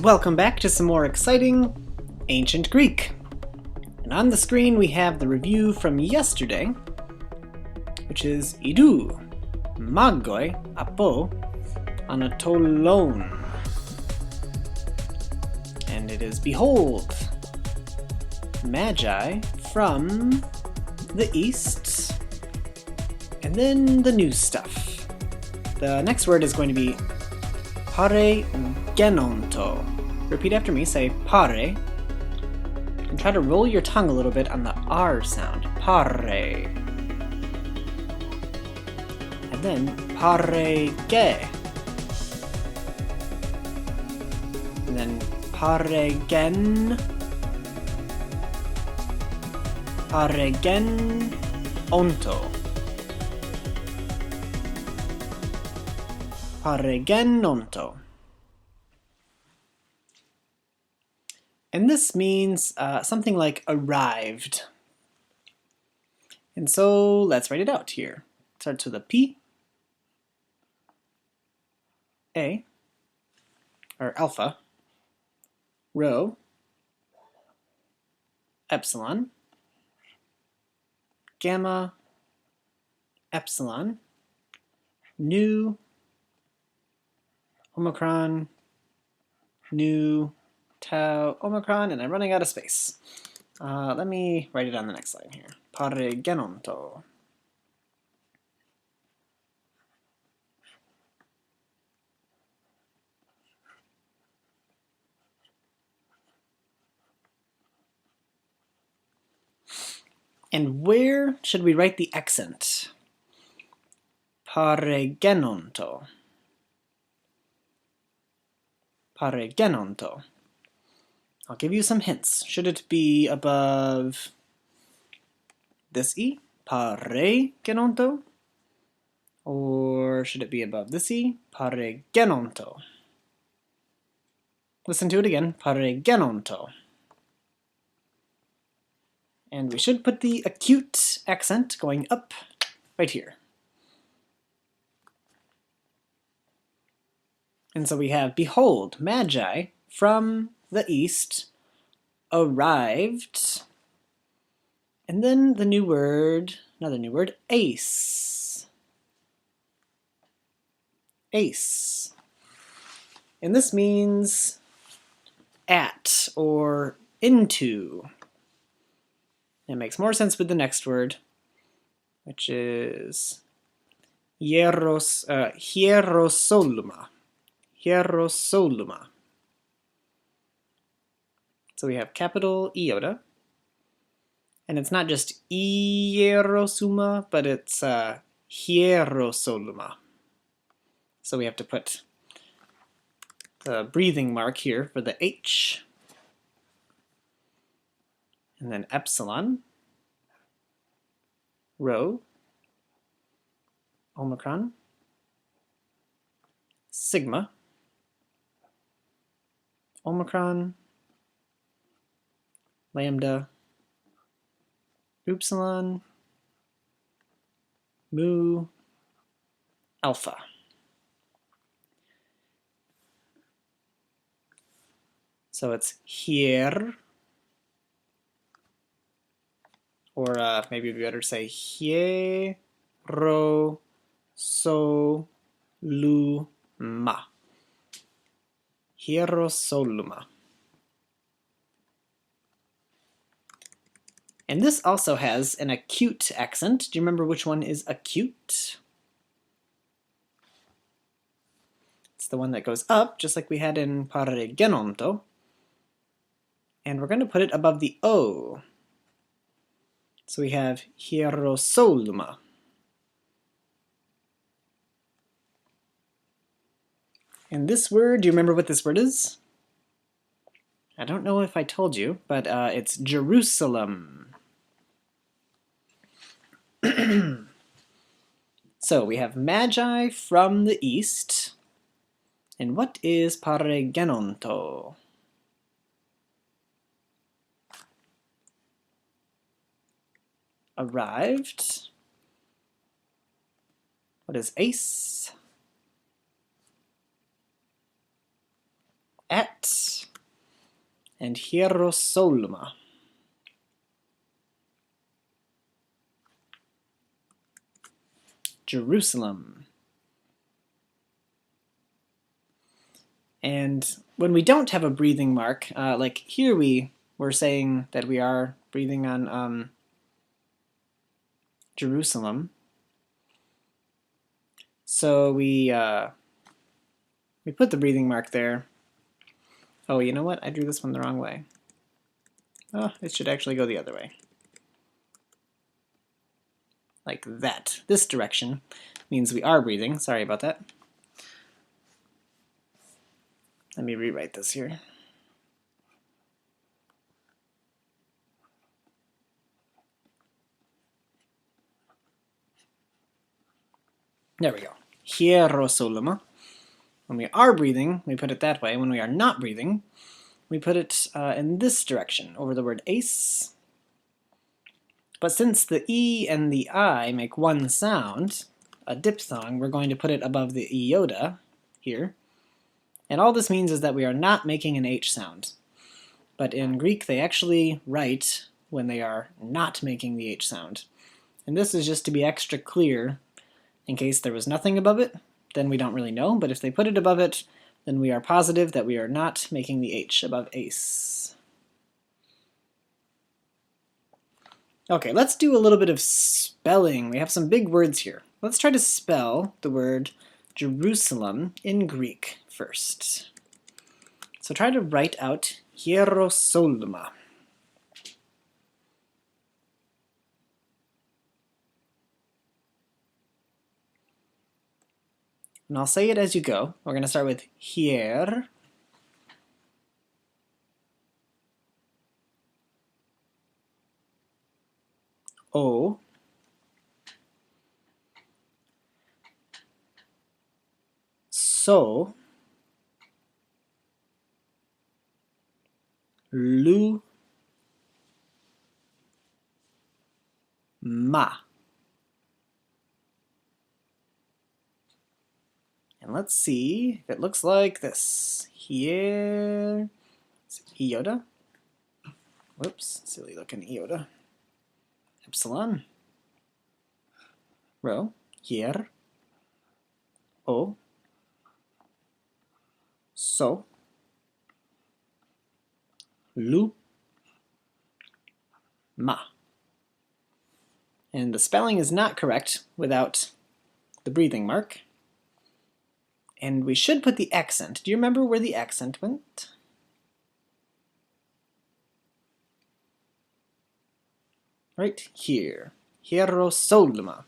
Welcome back to some more exciting Ancient Greek. And on the screen we have the review from yesterday, which is idou, magoi, apo, anatolon. And it is behold, Magi from the east, and then the new stuff. The next word is going to be pare genonto. Repeat after me, say pare, and try to roll your tongue a little bit on the R sound. Pare. And then pare ge. And then pare gen. Pare gen onto. Pare gen onto. And this means something like arrived. And so let's write it out here. Starts with a P, A, or alpha, rho, epsilon, gamma, epsilon, nu, omicron, nu, tau, omicron, and I'm running out of space. Let me write it on the next line here. Pare genonto. And where should we write the accent? Pare genonto. Pare genonto. I'll give you some hints. Should it be above this E, pare genonto? Or should it be above this E, pare genonto? Listen to it again, pare genonto. And we should put the acute accent going up right here. And so we have, behold, Magi from the east arrived, and then the new word, another new word, ace. Ace. And this means at or into. It makes more sense with the next word, which is hierosoluma. Hierosoluma. So we have capital iota, and it's not just hierosuma, but it's hierosoluma. So we have to put the breathing mark here for the H, and then epsilon, rho, omicron, sigma, omicron, lambda, upsilon, mu, alpha. So it's here, or maybe we better say hierosoluma. Hierosoluma. And this also has an acute accent. Do you remember which one is acute? It's the one that goes up, just like we had in pare genonto. And we're going to put it above the O. So we have hierosoluma. And this word, do you remember what this word is? I don't know if I told you, but it's Jerusalem. So we have Magi from the east. And what is pare genonto? Arrived. What is ace? At. and Hierosoluma. Jerusalem. And when we don't have a breathing mark, like here we're saying that we are breathing on Jerusalem. So we put the breathing mark there. Oh, you know what? I drew this one the wrong way. Oh, it should actually go the other way. Like that. This direction means we are breathing. Sorry about that. Let me rewrite this here. There we go. Hierosoluma. When we are breathing, we put it that way. When we are not breathing, we put it in this direction, over the word ace. But since the E and the I make one sound, a diphthong, we're going to put it above the iota here. And all this means is that we are not making an H sound. But in Greek, they actually write when they are not making the H sound. And this is just to be extra clear. In case there was nothing above it, then we don't really know. But if they put it above it, then we are positive that we are not making the H above ace. Okay, let's do a little bit of spelling. We have some big words here. Let's try to spell the word Jerusalem in Greek first. So try to write out Hierosoluma. And I'll say it as you go. We're going to start with hier. O. So. Lu. Ma. And let's see if it looks like this. Here. Iota. Whoops, silly looking iota. Epsilon. Rho. Hier. O. So. Lu. Ma. And the spelling is not correct without the breathing mark. And we should put the accent. Do you remember where the accent went? Right here. Hierosoluma.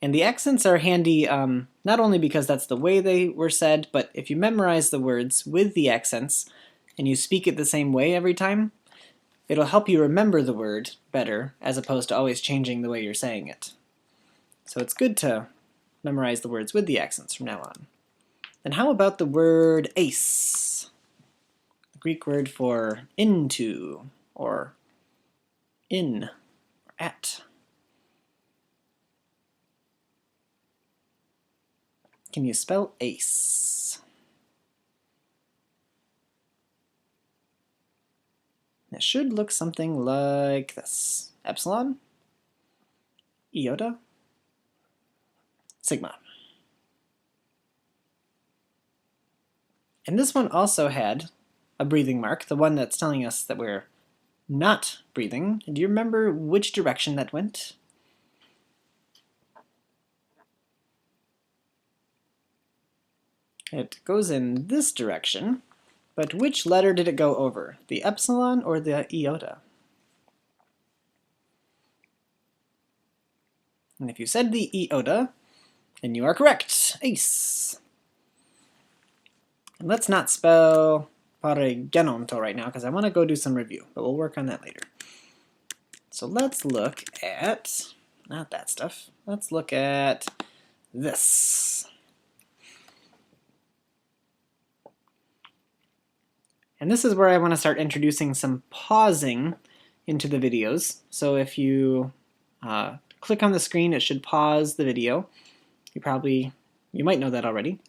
And the accents are handy not only because that's the way they were said, but if you memorize the words with the accents and you speak it the same way every time, it'll help you remember the word better as opposed to always changing the way you're saying it. So it's good to memorize the words with the accents from now on. Then how about the word ace? The Greek word for into or in or at. Can you spell ace? It should look something like this. Epsilon, iota, sigma. And this one also had a breathing mark, the one that's telling us that we're not breathing. Do you remember which direction that went? It goes in this direction, but which letter did it go over? The epsilon or the iota? And if you said the iota, then you are correct. Ace. And let's not spell paregenonto right now because I want to go do some review, but we'll work on that later. So let's look at, not that stuff, let's look at this. And this is where I want to start introducing some pausing into the videos. So if you click on the screen, it should pause the video. You might know that already.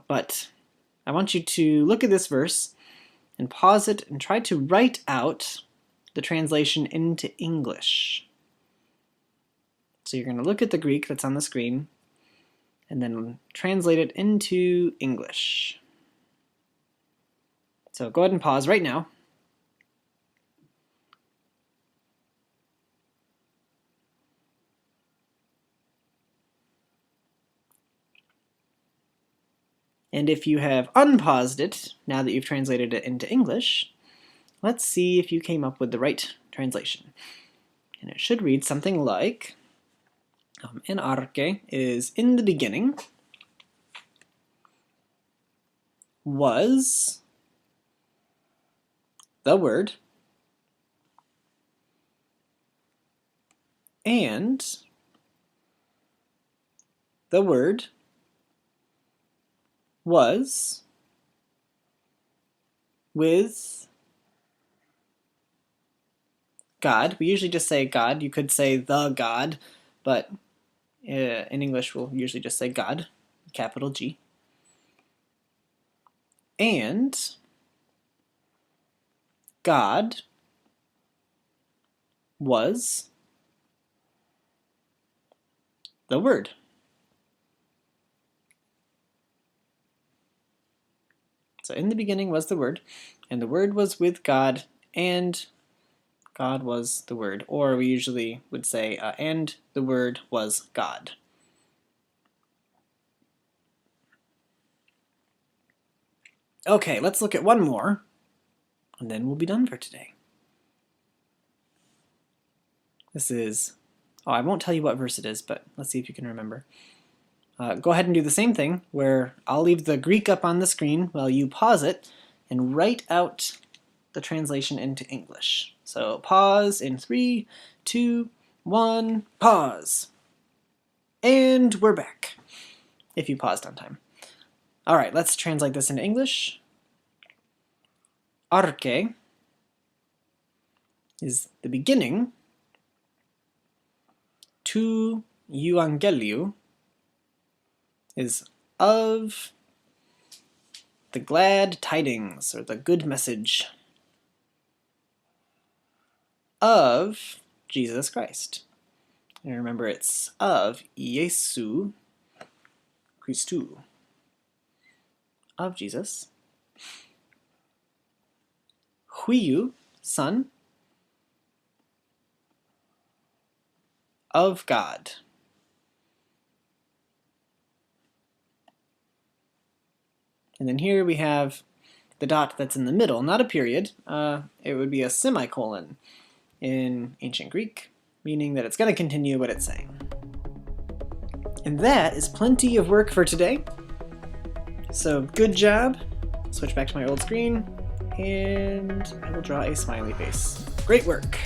But I want you to look at this verse and pause it and try to write out the translation into English. So you're going to look at the Greek that's on the screen and then translate it into English. So go ahead and pause right now. And if you have unpaused it, now that you've translated it into English, let's see if you came up with the right translation. And it should read something like, en arche is in the beginning, was the Word, and the Word was with God. We usually just say God. You could say the God, but in English we'll usually just say God, capital G. And God was the Word. So in the beginning was the Word, and the Word was with God, and God was the Word. Or we usually would say, and the Word was God. Okay, let's look at one more, and then we'll be done for today. This is, I won't tell you what verse it is, but let's see if you can remember. Go ahead and do the same thing, where I'll leave the Greek up on the screen while you pause it and write out the translation into English. So pause in 3, 2, 1, pause. And we're back, if you paused on time. All right, let's translate this into English. Arche is the beginning. Tu euangeliu is of the glad tidings, or the good message of Jesus Christ. And remember, it's of Iesu Christou, of Jesus. Huiu, Son, of God. And then here we have the dot that's in the middle, not a period. It would be a semicolon in ancient Greek, meaning that it's going to continue what it's saying. And that is plenty of work for today. So good job. Switch back to my old screen, and I will draw a smiley face. Great work.